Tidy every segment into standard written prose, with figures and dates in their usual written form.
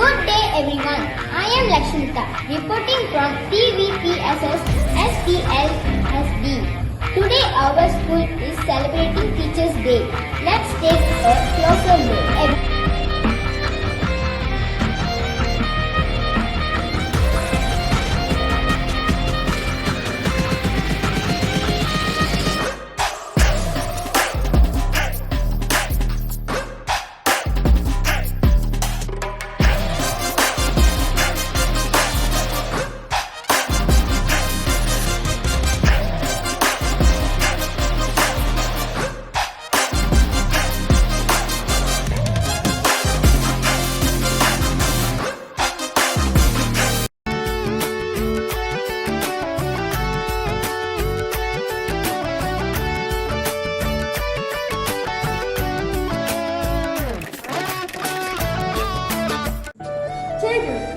Good day everyone. I am Lakshmita reporting from TVPSS STLSD. Today our school is celebrating Teachers Day. Let's take a closer look.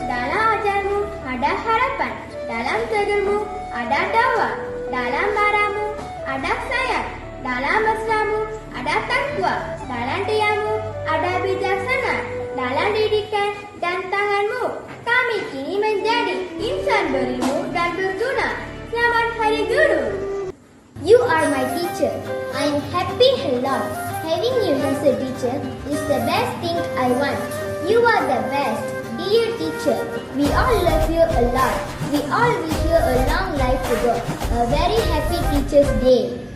Dalam ajarmu ada harapan, dalam tegarmu ada dakwah, dalam baramu ada sayang, dalam mesramu ada takwa, dalam diammu ada bijaksana, dalam didikan dan tanganmu kami kini menjadi insan berilmu dan berguna. Selamat Hari Guru. You are my teacher. I am happy and loved. Having you as a teacher is the best thing I want. You are the best. Dear teacher, we all love you a lot. We all wish you a long life to go. A very happy Teachers Day.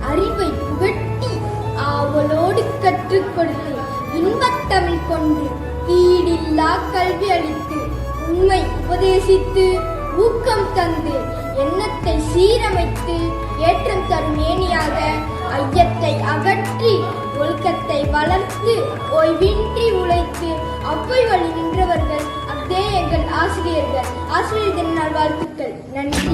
அறிவை புகட்டி ஆவலோடு கற்றுக் கொடுத்து இன்பத்தமிழ் கொண்டு ஈடில்லா கல்வி அளித்து உண்மை உபதேசித்து ஊக்கம் தந்து எண்ணத்தை சீரமைத்து ஏற்றம் தரும் ஏணியாக ஐயத்தை அகற்றி ஒழுக்கத்தை வளர்த்து ஓய்வின்றி உழைத்து அவ்வை வழி நின்றவர்கள் அதே எங்கள் ஆசிரியர்கள். ஆசிரியர் தின நல்வாழ்த்துக்கள். நன்றி.